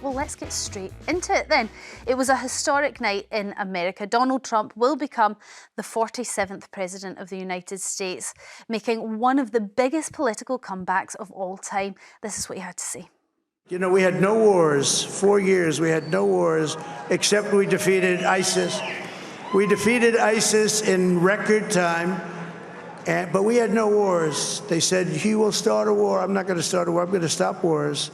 Well, let's get straight into it then. It was a historic night in America. Donald Trump will become the 47th President of the United States, making one of the biggest political comebacks of all time. This is what he had to say. You know, we had no wars. 4 years we had no wars, except we defeated ISIS. We defeated ISIS in record time, but we had no wars. They said, he will start a war. I'm not going to start a war. I'm going to stop wars.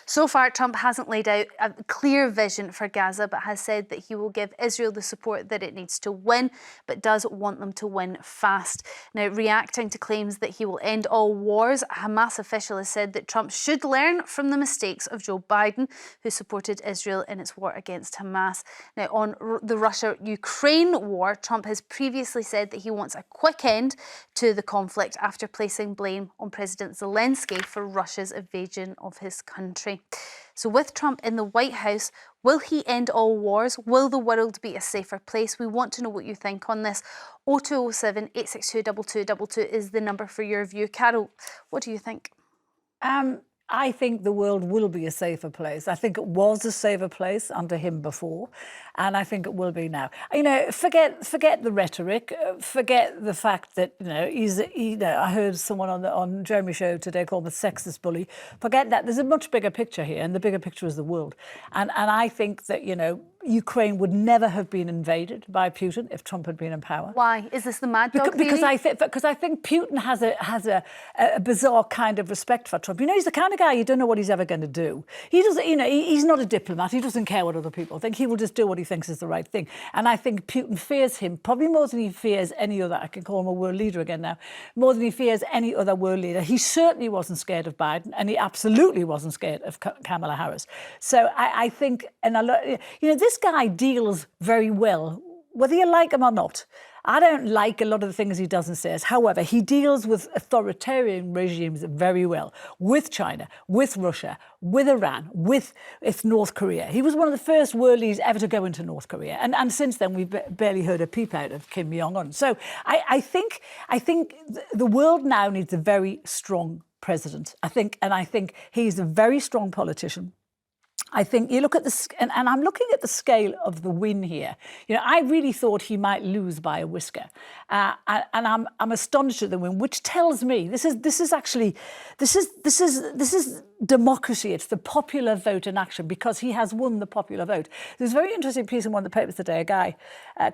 So far, Trump hasn't laid out a clear vision for Gaza, but has said that he will give Israel the support that it needs to win, but does want them to win fast. Now, reacting to claims that he will end all wars, a Hamas official has said that Trump should learn from the mistakes of Joe Biden, who supported Israel in its war against Hamas. Now, on the Russia-Ukraine war, Trump has previously said that he wants a quick end to the conflict after placing blame on President Zelensky for Russia's invasion of his country. So with Trump in the White House, will he end all wars? Will the world be a safer place? We want to know what you think on this. 0207 862 2222 is the number for your view. Carole, what do you think? I think the world will be a safer place. I think it was a safer place under him before, and I think it will be now. You know, forget the rhetoric, forget the fact that I heard someone on Jeremy's show today called him a sexist bully. Forget that. There's a much bigger picture here, and the bigger picture is the world. And I think that Ukraine would never have been invaded by Putin if Trump had been in power. Why? Is this the mad dog theory? Because I think Putin has a bizarre kind of respect for Trump. He's the kind of guy you don't know what he's ever going to do. He doesn't. He's not a diplomat. He doesn't care what other people think. He will just do what he thinks is the right thing. And I think Putin fears him probably more than he fears any other. I can call him a world leader again now. More than he fears any other world leader. He certainly wasn't scared of Biden, and he absolutely wasn't scared of Kamala Harris. So I think, this guy deals very well, whether you like him or not. I don't like a lot of the things he does and says. However, he deals with authoritarian regimes very well, with China, with Russia, with Iran, with North Korea. He was one of the first world leaders ever to go into North Korea. And since then, we've barely heard a peep out of Kim Jong-un. So I think the world now needs a very strong president. I think he's a very strong politician. I think you look at and I'm looking at the scale of the win here. I really thought he might lose by a whisker, and I'm astonished at the win, which tells me this is democracy. It's the popular vote in action, because he has won the popular vote. There's a very interesting piece in one of the papers today. A guy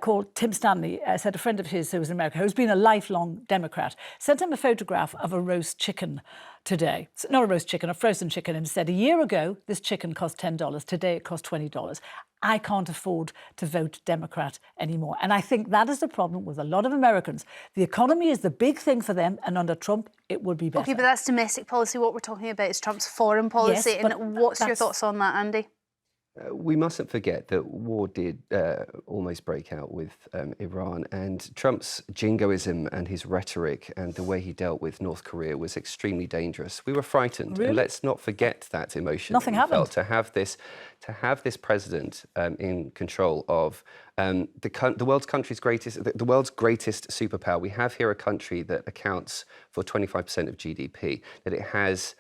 called Tim Stanley said a friend of his who was in America, who's been a lifelong Democrat, sent him a photograph of a roast chicken today. Not a roast chicken, a frozen chicken, and said, a year ago, this chicken cost $10. Today, it costs $20. I can't afford to vote Democrat anymore. And I think that is the problem with a lot of Americans. The economy is the big thing for them, and under Trump, it would be better. OK, but that's domestic policy. What we're talking about is Trump's foreign policy. Yes, and what's your thoughts on that, Andy? We mustn't forget that war did almost break out with Iran, and Trump's jingoism and his rhetoric and the way he dealt with North Korea was extremely dangerous. We were frightened, and let's not forget that emotion. Nothing happened. To have this president in control of the world's greatest superpower. We have here a country that accounts for 25% of GDP, that it has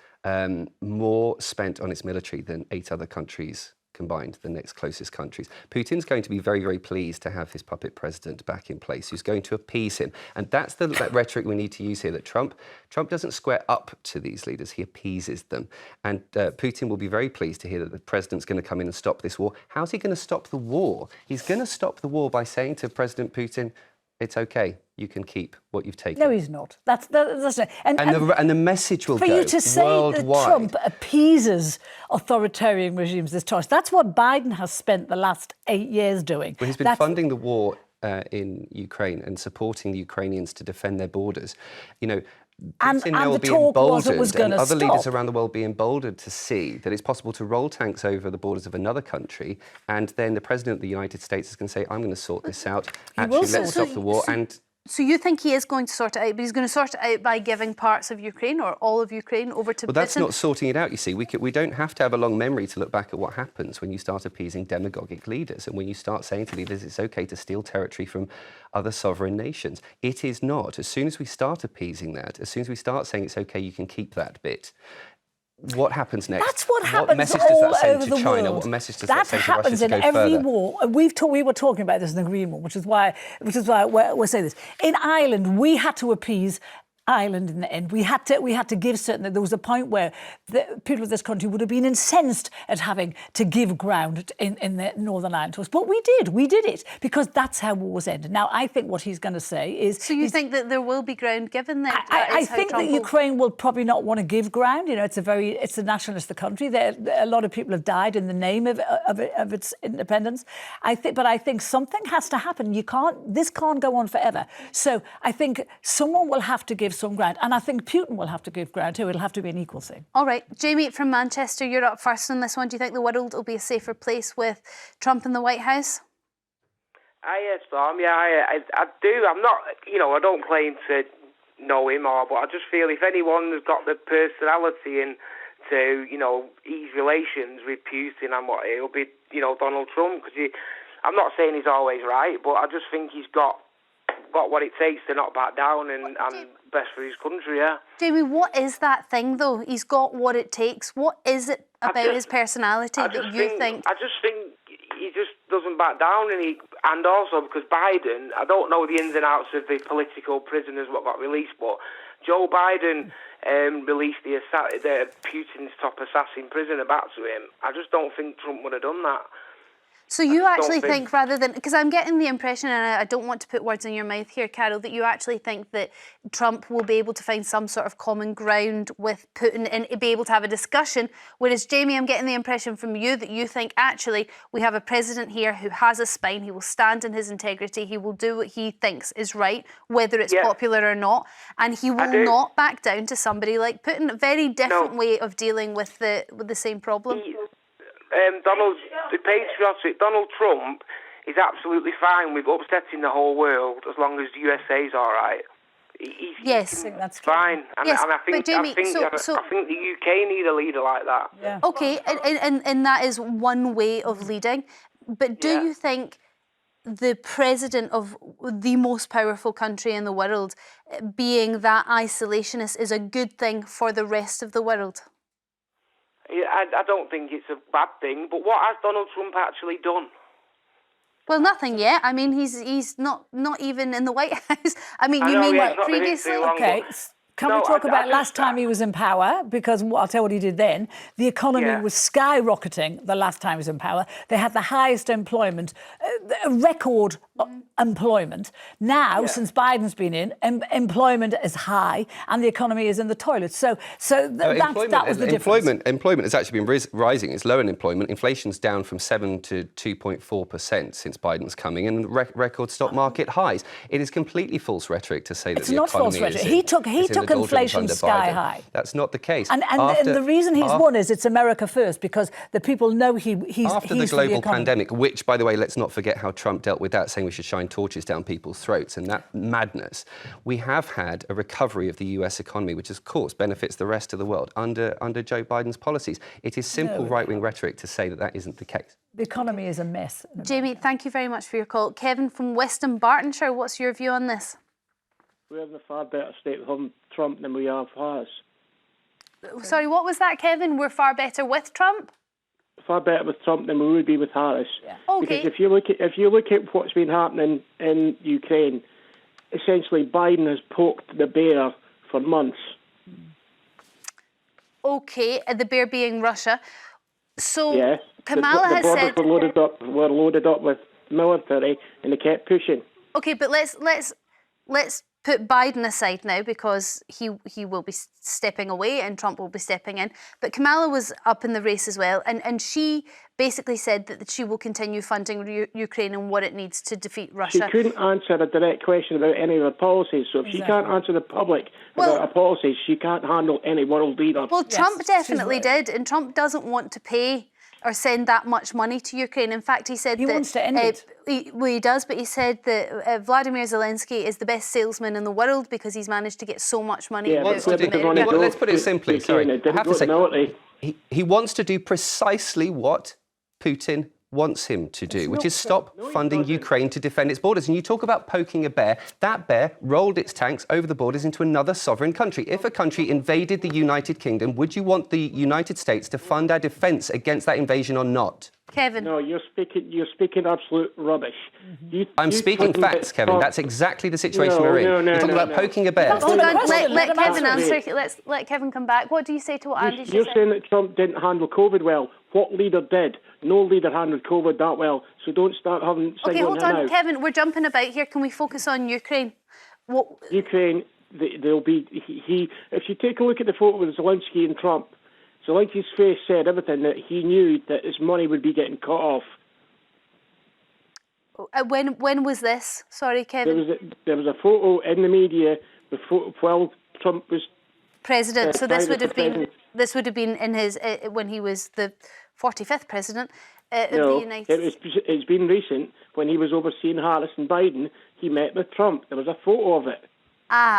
more spent on its military than 8 other countries combined, the next closest countries. Putin's going to be very, very pleased to have his puppet president back in place, who's going to appease him. And that's the rhetoric we need to use here, that Trump doesn't square up to these leaders, he appeases them. And Putin will be very pleased to hear that the president's going to come in and stop this war. How's he going to stop the war? He's going to stop the war by saying to President Putin, it's OK, you can keep what you've taken. No, he's not. That's not. And the message will go worldwide. For you to say that Trump appeases authoritarian regimes this time, that's what Biden has spent the last 8 years doing. Well, he's been funding the war in Ukraine and supporting the Ukrainians to defend their borders. And the talk was it was going to stop. Other leaders around the world be emboldened to see that it's possible to roll tanks over the borders of another country, and then the President of the United States is going to say, I'm going to sort this out. Actually, let's stop the war. So you think he is going to sort it out, but he's going to sort it out by giving parts of Ukraine or all of Ukraine over to Putin? Well, that's not sorting it out, you see. We don't have to have a long memory to look back at what happens when you start appeasing demagogic leaders and when you start saying to leaders it's OK to steal territory from other sovereign nations. It is not. As soon as we start appeasing that, as soon as we start saying it's OK, you can keep that bit, what happens next? That's what happens What message does all that send over to the China? world. What message does that send to Russia happens to in go every further? war. We were talking about this in the Green Room, which is why we're saying this. In Ireland, we had to appease Ireland in the end. We had to give certain. There was a point where the people of this country would have been incensed at having to give ground in the Northern Ireland to us, but we did it because that's how wars ended. Now, I think what he's going to say is. So you think that there will be ground given then? I think that Ukraine will probably not want to give ground. You know, it's a nationalistic country. A lot of people have died in the name of its independence. But I think something has to happen. This can't go on forever. So I think someone will have to give some ground, and I think Putin will have to give ground too. It'll have to be an equal thing. All right, Jamie from Manchester, you're up first on this one. Do you think the world will be a safer place with Trump in the White House? Yes, Storm. Yeah, I do. I'm not, I don't claim to know him but I just feel if anyone has got the personality and to, ease relations with Putin and what it'll be, Donald Trump. Because I'm not saying he's always right, but I just think he's got what it takes to not back down and best for his country, yeah. Jamie, what is that thing, though? He's got what it takes. What is it about his personality that you think? I just think he just doesn't back down, and also because Biden, I don't know the ins and outs of the political prisoners what got released, but Joe Biden released the Putin's top assassin prisoner back to him. I just don't think Trump would have done that. So you actually think rather than... Because I'm getting the impression, and I don't want to put words in your mouth here, Carole, that you actually think that Trump will be able to find some sort of common ground with Putin and be able to have a discussion, whereas, Jamie, I'm getting the impression from you that you think, actually, we have a president here who has a spine, he will stand in his integrity, he will do what he thinks is right, whether it's popular or not, and he will not back down to somebody like Putin. A very different way of dealing with the same problem. Donald Trump is absolutely fine with upsetting the whole world as long as the USA's all right. Yes, that's fine. And I think Jamie, I think the UK need a leader like that. Yeah. Okay, and that is one way of leading. But do you think the president of the most powerful country in the world being that isolationist is a good thing for the rest of the world? I don't think it's a bad thing, but what has Donald Trump actually done? Well, nothing yet. I mean, he's not even in the White House. I mean, you mean like previously? Okay. Can we talk about last time he was in power? Because I'll tell you what he did then. The economy was skyrocketing the last time he was in power. They had the highest employment, record employment. Now, since Biden's been in, employment is high and the economy is in the toilet. So that was the difference. Employment has actually been rising. It's low unemployment. Inflation's down from 7 to 2.4% since Biden's coming in, and record stock market highs. It is completely false rhetoric to say that the economy is... It's not false rhetoric. He took inflation sky high. That's not the case. And the reason he's won is it's America first, because the people know he's after the global pandemic, which, by the way, let's not forget how Trump dealt with that, saying we should shine torches down people's throats, and that madness. We have had a recovery of the US economy, which of course benefits the rest of the world under Joe Biden's policies. It is simple right-wing rhetoric to say that that isn't the case. The economy is a mess. Jamie, thank you very much for your call. Kevin from Weston Bartonshire, what's your view on this? We're in a far better state with Trump than we are with Harris. Sorry, what was that, Kevin? We're far better with Trump? Far better with Trump than we would be with Harris. Yeah. Okay. Because if you look at what's been happening in Ukraine, essentially Biden has poked the bear for months. Okay, the bear being Russia. So yeah. Kamala has said were loaded up with military, and they kept pushing. Okay, but let's put Biden aside now, because he will be stepping away and Trump will be stepping in. But Kamala was up in the race as well, and she basically said that she will continue funding Ukraine and what it needs to defeat Russia. She couldn't answer a direct question about any of her policies, so if she can't answer the public about her policies, she can't handle any world leader. Well, Trump definitely did, and Trump doesn't want to pay or send that much money to Ukraine. In fact, he said he wants to end it. He does, but he said that Vladimir Zelensky is the best salesman in the world because he's managed to get so much money. Yeah, let's put it simply. Sorry, I have to say, he wants to do precisely what Putin wants him to do, which is stop funding Ukraine to defend its borders. And you talk about poking a bear. That bear rolled its tanks over the borders into another sovereign country. If a country invaded the United Kingdom, would you want the United States to fund our defence against that invasion or not? Kevin. No, you're speaking absolute rubbish. I'm speaking facts, Kevin. That's exactly the situation we're in. You're talking about poking a bear. Hold on, let Kevin answer. Let's let Kevin come back. What do you say to what Andy's just You're said? saying that Trump didn't handle COVID well. What leader did? No leader handled COVID that well. So don't start having... Okay, hold on, Kevin. We're jumping about here. Can we focus on Ukraine? Ukraine, there'll be... If you take a look at the photo with Zelensky and Trump, Zelensky's face said everything, that he knew that his money would be getting cut off. When was this? Sorry, Kevin. There was a photo in the media while Trump was president. So this would have been in his when he was the 45th president of the United States. It's been recent when he was overseeing Harris and Biden. He met with Trump. There was a photo of it.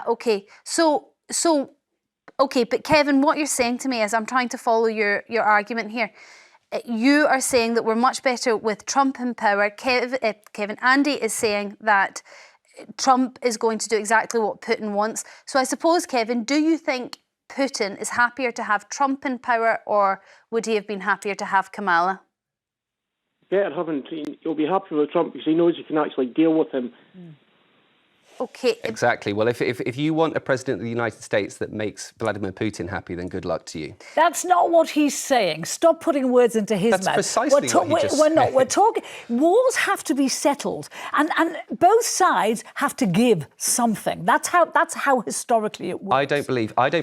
Okay. Okay, but Kevin, what you're saying to me is, I'm trying to follow your argument here. You are saying that we're much better with Trump in power. Kevin, Andy is saying that Trump is going to do exactly what Putin wants. So I suppose, Kevin, do you think Putin is happier to have Trump in power, or would he have been happier to have Kamala? He'll be happy with Trump because he knows he can actually deal with him. Okay. Exactly. Well, if you want a president of the United States that makes Vladimir Putin happy, then good luck to you. That's not what he's saying. Stop putting words into his mouth. That's precisely what he just said. We're talking... Wars have to be settled, and both sides have to give something. That's how historically it works. I don't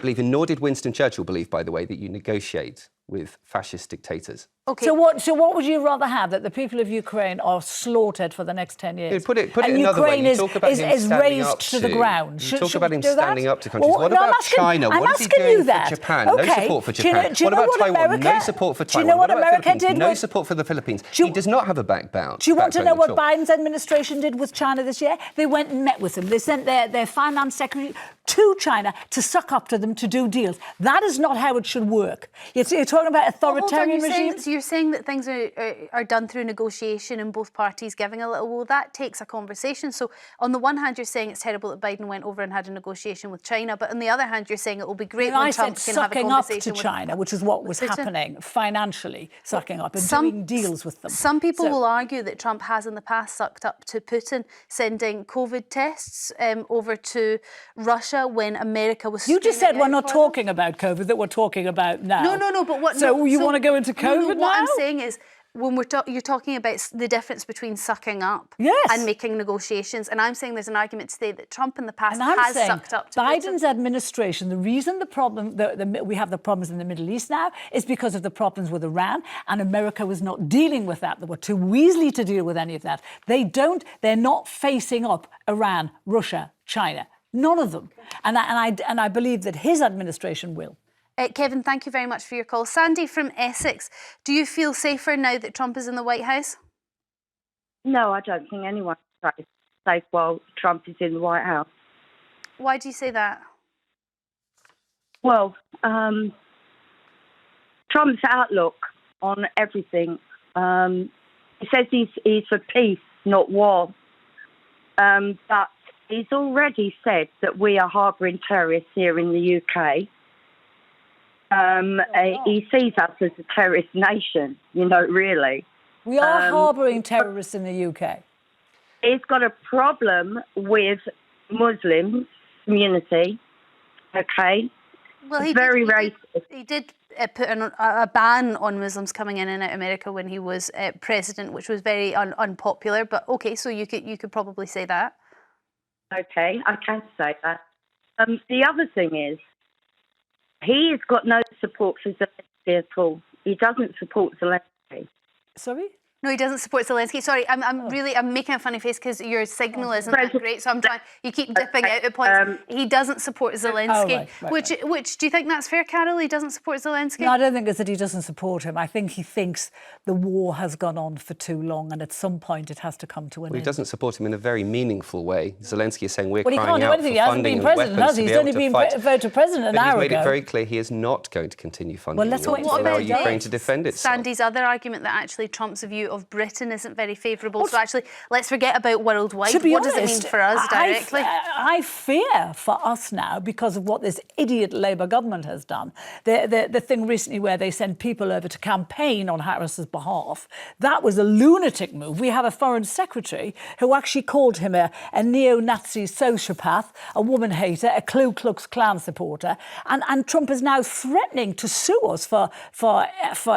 believe, and nor did Winston Churchill believe, by the way, that you negotiate with fascist dictators. Okay. So what would you rather have? That the people of Ukraine are slaughtered for the next 10 years? Put it another way. You talk about him is standing razed up to the ground. You talk about him standing up to countries. What about China? What is he doing for Japan? Okay. No support for Japan. What about Taiwan? No support for Taiwan. Do you know what America did? No support for the Philippines. He does not have a backbone. Do you want to know what Biden's administration did with China this year? They went and met with them. They sent their finance secretary to China to suck up to them to do deals. That is not how it should work. You're talking about authoritarian regimes. You're saying that things are done through negotiation and both parties giving a little. Well, that takes a conversation. So on the one hand, you're saying it's terrible that Biden went over and had a negotiation with China, but on the other hand, you're saying it will be great when Trump can have a conversation with sucking up to China, which is what was happening financially, sucking up and doing deals with them. Some people will argue that Trump has in the past sucked up to Putin, sending COVID tests over to Russia when America was... You just said we're not talking about COVID, that we're talking about now. No, but what... So you want to go into COVID now? What I'm saying is, when you're talking about the difference between sucking up and making negotiations, and I'm saying there's an argument today that Trump in the past has sucked up to Biden's administration. The reason we have the problems in the Middle East now is because of the problems with Iran, and America was not dealing with that. They were too weaselly to deal with any of that. They're not facing up Iran, Russia, China. None of them. And I believe that his administration will. Kevin, thank you very much for your call. Sandy from Essex, do you feel safer now that Trump is in the White House? No, I don't think anyone's safe while Trump is in the White House. Why do you say that? Well, Trump's outlook on everything, he says he's for peace, not war. But he's already said that we are harbouring terrorists here in the UK. He sees us as a terrorist nation, really. We are harbouring terrorists in the UK. He's got a problem with Muslim community, okay? Well, he racist. He did put a ban on Muslims coming in and out of America when he was president, which was very unpopular. But OK, so you could probably say that. OK, I can say that. The other thing is, he has got no support for Zelensky at all. He doesn't support Zelensky. Sorry? No, he doesn't support Zelensky. Sorry, I'm making a funny face because your signal isn't that great, so I'm trying. You keep dipping out at points. He doesn't support Zelensky, which do you think that's fair, Carole? He doesn't support Zelensky? No, I don't think it's that he doesn't support him. I think he thinks the war has gone on for too long, and at some point it has to come to an end. He doesn't support him in a very meaningful way. Zelensky is saying we're crying out for funding and weapons to be able to fight. He's only been voted president an hour ago. He's made it very clear he is not going to continue funding to allow Ukraine to defend itself. Sandy's other argument that actually Trump's view of Britain isn't very favourable. So actually, let's forget about worldwide. To be What honest, does it mean for us directly? I fear for us now because of what this idiot Labour government has done. The thing recently where they sent people over to campaign on Harris's behalf, that was a lunatic move. We have a foreign secretary who actually called him a neo-Nazi sociopath, a woman hater, a Ku Klux Klan supporter, and Trump is now threatening to sue us for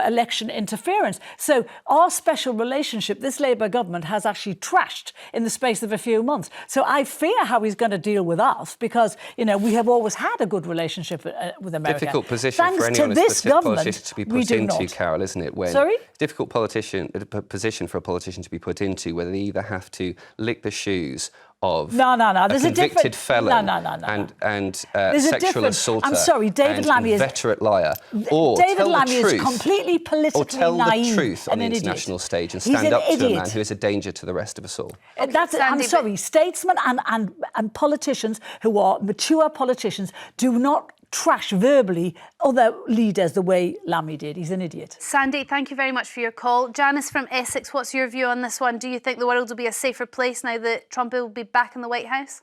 election interference. So our special relationship, this Labour government has actually trashed in the space of a few months. So I fear how he's going to deal with us because, you know, we have always had a good relationship with America. Difficult position Thanks for anyone to this government, politician to be put into, Carole, isn't it? When Sorry? Difficult position for a politician to be put into, where they either have to lick the shoes of No. There's a a convicted different felon and sexual assaulter. I'm sorry, David and Lammy is inveterate liar, or David tell Lammy the truth, is completely politically or tell naive the truth on and the an international idiot. stage and He's stand an up to a idiot. man who is a danger to the rest of us all. I'm sorry, statesmen and politicians who are mature politicians do not trash verbally other leaders the way Lammy did. He's an idiot. Sandy, thank you very much for your call. Janice from Essex, what's your view on this one? Do you think the world will be a safer place now that Trump will be back in the White House?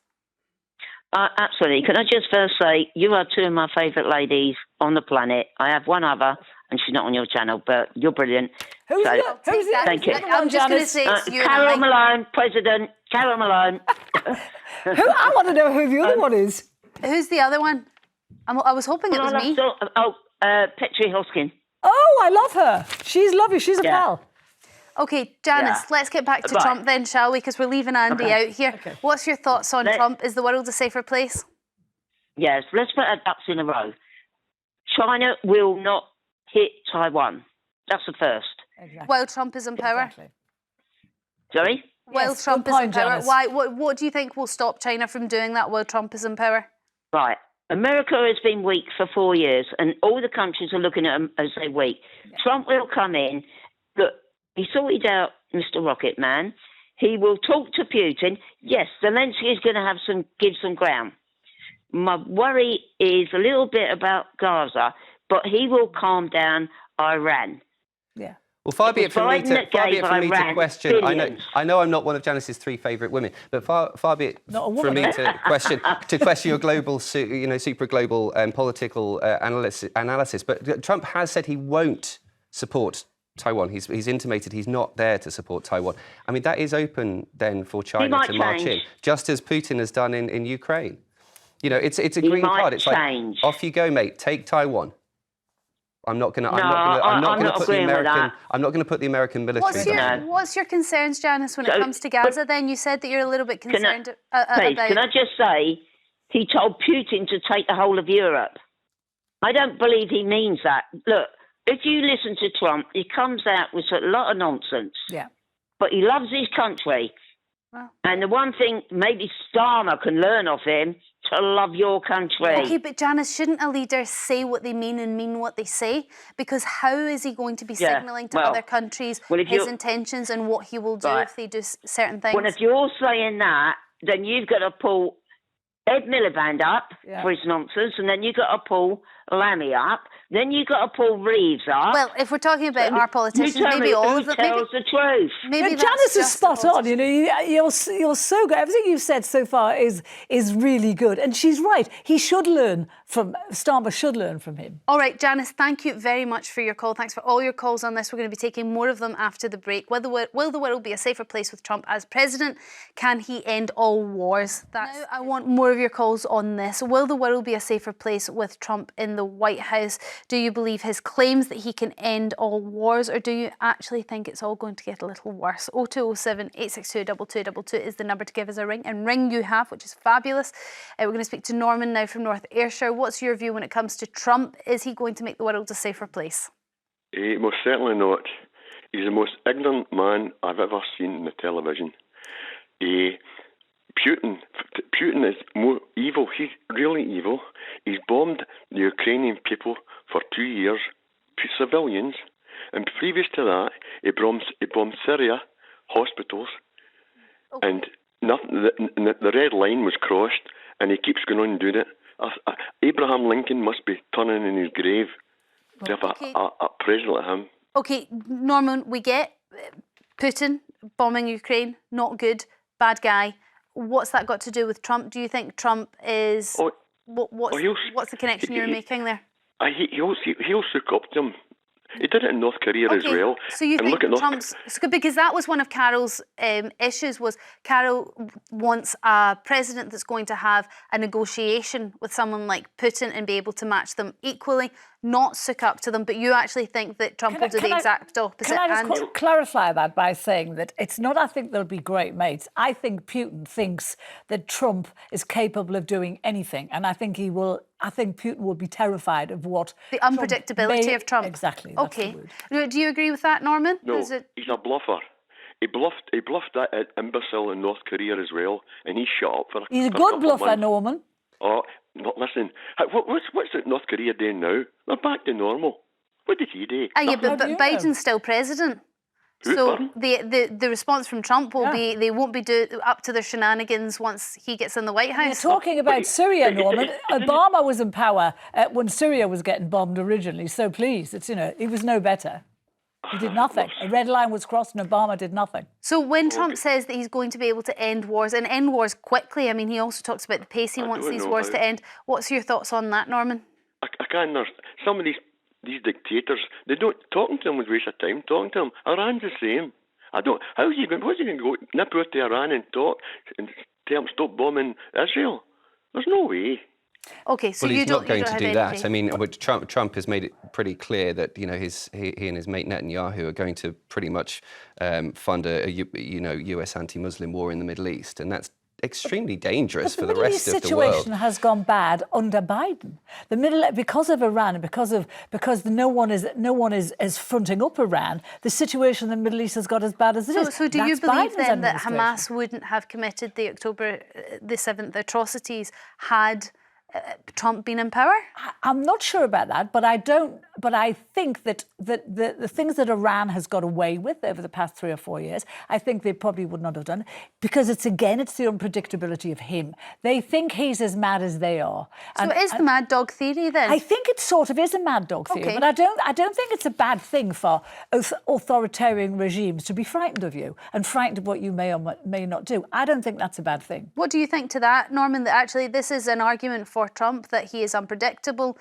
Absolutely. Can I just first say, you are two of my favourite ladies on the planet. I have one other, and she's not on your channel, but you're brilliant. Who's So, it? Thank you. I'm just going to say it's you Carole and I. Malone, President. Carole Malone. I want to know who the other one is. Who's the other one? I was hoping it was me. Petri Hoskin. Oh, I love her. She's lovely. She's a pal. OK, Janice, let's get back to Trump then, shall we? Because we're leaving Andy out here. Okay. What's your thoughts on Trump? Is the world a safer place? Yes, let's put our ducks in a row. China will not hit Taiwan. That's the first. Exactly. While Trump is in power? Exactly. Sorry? While Trump is in power. Why? What do you think will stop China from doing that while Trump is in power? Right. America has been weak for 4 years, and all the countries are looking at them as they're weak. Yeah. Trump will come in. Look, he sorted out Mr. Rocket Man. He will talk to Putin. Yes, Zelensky is going to give some ground. My worry is a little bit about Gaza, but he will calm down Iran. Yeah. Well, far be it from me to question. I know I'm not one of Janice's three favourite women, but far be it from me to question your global, super global political analysis. But Trump has said he won't support Taiwan. He's intimated he's not there to support Taiwan. I mean, that is open then for China to march in, just as Putin has done in Ukraine. You know, it's a green card. It's like, off you go, mate. Take Taiwan. I'm not going to put the American military. What's your concerns, Janice, when it comes to Gaza? Then you said that you're a little bit concerned about. Can I just say, he told Putin to take the whole of Europe. I don't believe he means that. Look, if you listen to Trump, he comes out with a lot of nonsense. Yeah. But he loves his country. Well, and the one thing maybe Starmer can learn off him, to love your country. OK, but Janice, shouldn't a leader say what they mean and mean what they say? Because how is he going to be signalling to other countries his intentions and what he will do if they do certain things? Well, if you're saying that, then you've got to pull Ed Miliband up for his nonsense, and then you've got to pull Lammy up, then you've got to pull Reeves up. Well, if we're talking about our politicians, maybe all of them. Tells the truth. Maybe Janice is spot on. You know, you're so good. Everything you've said so far is really good, and she's right. He should learn from Starmer. Should learn from him. All right, Janice. Thank you very much for your call. Thanks for all your calls on this. We're going to be taking more of them after the break. Will the world be a safer place with Trump as president? Can he end all wars? Now, I want more of your calls on this. Will the world be a safer place with Trump in the White House? Do you believe his claims that he can end all wars, or do you actually think it's all going to get a little worse? 0207 862 2222 is the number to give us a ring, and ring you have, which is fabulous. We're going to speak to Norman now from North Ayrshire. What's your view when it comes to Trump? Is he going to make the world a safer place? Most certainly not. He's the most ignorant man I've ever seen on the television. Putin is more evil. He's really evil. He's bombed the Ukrainian people for 2 years, civilians, and previous to that, he bombed Syria, hospitals, and nothing. The red line was crossed, and he keeps going on doing it. Abraham Lincoln must be turning in his grave to have a president like him. Okay, Norman, we get Putin bombing Ukraine, not good, bad guy. What's that got to do with Trump? Do you think Trump is... what's the connection you're making there? He'll suck up to him. He did it in North Korea as well. So you think Trump's... Because that was one of Carole's issues, was Carole wants a president that's going to have a negotiation with someone like Putin and be able to match them equally, not suck up to them. But you actually think that Trump will do the exact opposite. Can I just clarify that by saying that it's not I think they'll be great mates. I think Putin thinks that Trump is capable of doing anything. And I think Putin will be terrified of what... The unpredictability of Trump. Exactly. Okay. Do you agree with that, Norman? No, he's a bluffer. He bluffed that imbecile in North Korea as well, and he shut up for He's a good bluffer, Norman. Oh, listen. What's North Korea doing now? They're back to normal. What did he do? But Biden's still president. So the response from Trump will be they won't be up to their shenanigans once he gets in the White House. You're talking about Syria, Norman. Obama was in power when Syria was getting bombed originally. So please, he was no better. He did nothing. A red line was crossed and Obama did nothing. So when Trump says that he's going to be able to end wars and end wars quickly, I mean, he also talks about the pace he wants these wars to end. What's your thoughts on that, Norman? I can't understand. Some of these dictators, they don't, talking to them was a waste of time. Talking to them, Iran's the same. What's he going to go nip out to Iran and talk and tell them stop bombing Israel? There's no way. Okay, so he's not going to do that. I mean, Trump has made it pretty clear that he and his mate Netanyahu are going to pretty much fund a US anti-Muslim war in the Middle East, and that's extremely dangerous for the rest of the world. The Middle East situation has gone bad under Biden. Because of Iran and because no one is fronting up Iran, the situation in the Middle East has got as bad as it is. So do you believe then that Hamas wouldn't have committed the October the 7th atrocities had Trump been in power? I'm not sure about that, but I think that the things that Iran has got away with over the past 3 or 4 years, I think they probably would not have done, because it's the unpredictability of him. They think he's as mad as they are. So is the mad dog theory then? I think it sort of is a mad dog theory, but I don't think it's a bad thing for authoritarian regimes to be frightened of you and frightened of what you may or may not do. I don't think that's a bad thing. What do you think to that, Norman, that actually this is an argument for Trump, that he is unpredictable?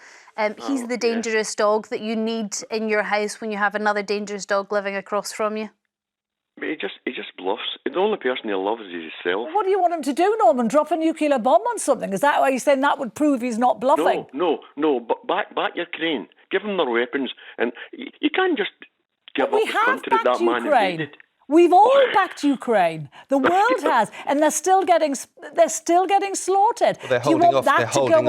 He's the dangerous dog that you need in your house when you have another dangerous dog living across from you. He just bluffs. The only person he loves is himself. What do you want him to do, Norman? Drop a nuclear bomb on something? Is that why you're saying that would prove he's not bluffing? No. But back Ukraine. Give them their weapons, and you can't just give up the country that man invaded. We've all backed Ukraine. The world has, and they're still getting slaughtered. Well, they're holding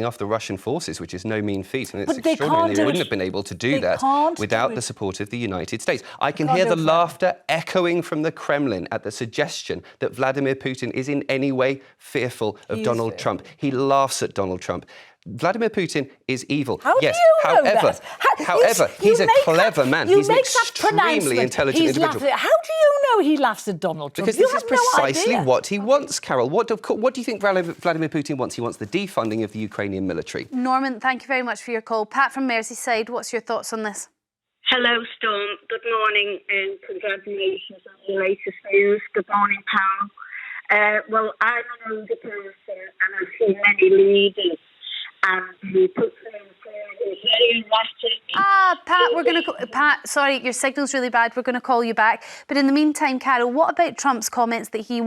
off the Russian forces, which is no mean feat, and it's extraordinary. They wouldn't have been able to do that without the support of the United States. I can hear the laughter echoing from the Kremlin at the suggestion that Vladimir Putin is in any way fearful of Donald Trump. He laughs at Donald Trump. Vladimir Putin is evil. How do you know that? However, he's a clever man. He's an extremely intelligent individual. How do you know he laughs at Donald Trump? Because this is precisely what he wants, Carole. What do you think Vladimir Putin wants? He wants the defunding of the Ukrainian military. Norman, thank you very much for your call. Pat from Merseyside, what's your thoughts on this? Hello, Storm. Good morning and congratulations on the latest news. Good morning, pal. Well, I'm an older person and I've seen many leaders. And he puts them very erratic. Pat, sorry, your signal's really bad. We're going to call you back. But in the meantime, Carole, what about Trump's comments that he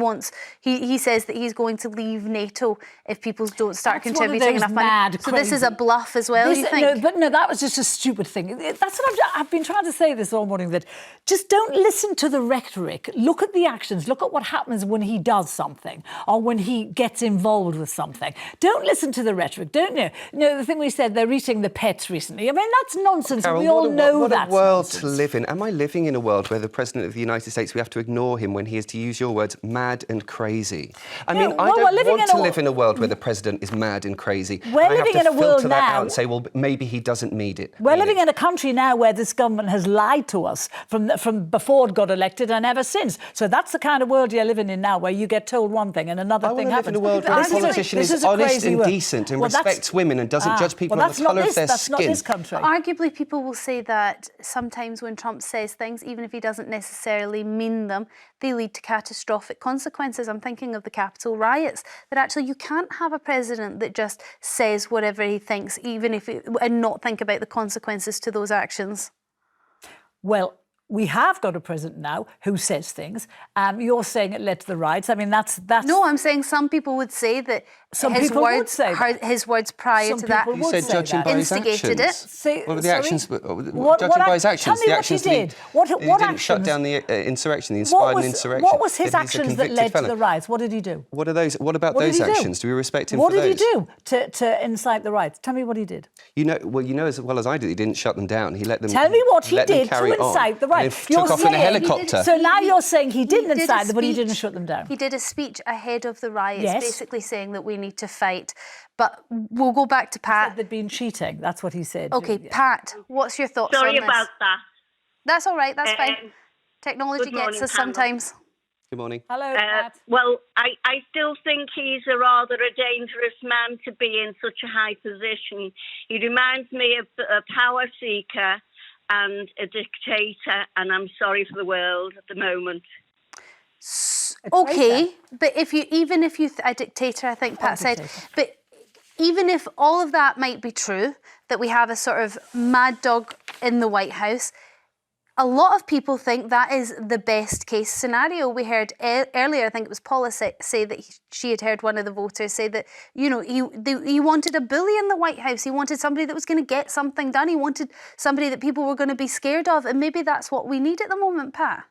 says that he's going to leave NATO if people don't start contributing enough money? So this is a bluff as well, you think? No, that was just a stupid thing. That's what I've been trying to say this all morning, that just don't listen to the rhetoric. Look at the actions. Look at what happens when he does something or when he gets involved with something. Don't listen to the rhetoric, don't you? The thing we said, they're eating the pets recently. I mean, that's nonsense. Carole, we all know that's nonsense. What a world to live in. Am I living in a world where the President of the United States, we have to ignore him when he is, to use your words, mad and crazy? I don't want to live in a world where the President is mad and crazy. We're living in a world now... that out and say, well, maybe he doesn't need it. We're living in a country now where this government has lied to us from before it got elected and ever since. So that's the kind of world you're living in now, where you get told one thing and another thing happens. I want to live in a world where a politician is honest and decent and respects women and doesn't judge people on the colour of their skin. in. this country. Arguably, people will say that sometimes when Trump says things, even if he doesn't necessarily mean them, they lead to catastrophic consequences. I'm thinking of the Capitol riots, that actually you can't have a president that just says whatever he thinks, even if and not think about the consequences to those actions. Well, we have got a president now who says things. You're saying it led to the riots. I mean, that's. No, I'm saying some people would say that his words prior to that You said judging by his instigated actions. it. What are the actions? Judging by his actions, the actions he did. What he didn't shut down the insurrection. He inspired an insurrection. What was his He's a actions that convicted led to felon. the riots? What did he do? What are those? What about those actions? Do we respect him what for those? What did he do to incite the riots? Tell me what he did. You know as well as I do, he didn't shut them down. He let them. Tell me what he did to incite the riots. He took off in a helicopter. So now you're saying he didn't incite them, but he didn't shut them down. He did a speech ahead of the riots, Yes. basically saying that we need to fight. But we'll go back to Pat. They'd been cheating. That's what he said. Okay, Pat, what's your thoughts on this? Sorry about that. That's all right. That's fine. Technology gets us sometimes. Good morning. Hello, Pat. Well, I still think he's a rather a dangerous man to be in such a high position. He reminds me of a power seeker and a dictator, and I'm sorry for the world at the moment. Okay, but even if you a dictator, I think Pat said, but even if all of that might be true, that we have a sort of mad dog in the White House, a lot of people think that is the best case scenario. We heard earlier, I think it was Paula say that she had heard one of the voters say that, you know, he wanted a bully in the White House. He wanted somebody that was going to get something done. He wanted somebody that people were going to be scared of. And maybe that's what we need at the moment, Pat.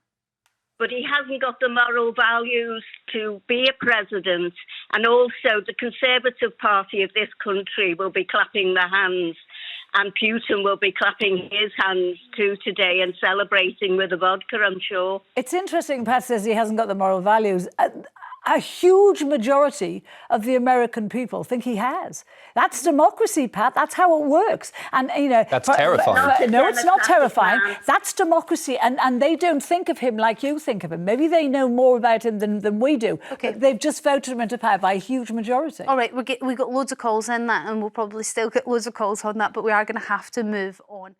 But he hasn't got the moral values to be a president. And also the Conservative Party of this country will be clapping their hands. And Putin will be clapping his hands too today and celebrating with a vodka, I'm sure. It's interesting, Pat says he hasn't got the moral values. A huge majority of the American people think he has. That's democracy, Pat. That's how it works. And, you know... That's terrifying. No, it's not terrifying. That's democracy. And they don't think of him like you think of him. Maybe they know more about him than we do. Okay. But they've just voted him into power by a huge majority. All right, we got loads of calls in that, and we'll probably still get loads of calls on that, but we are going to have to move on.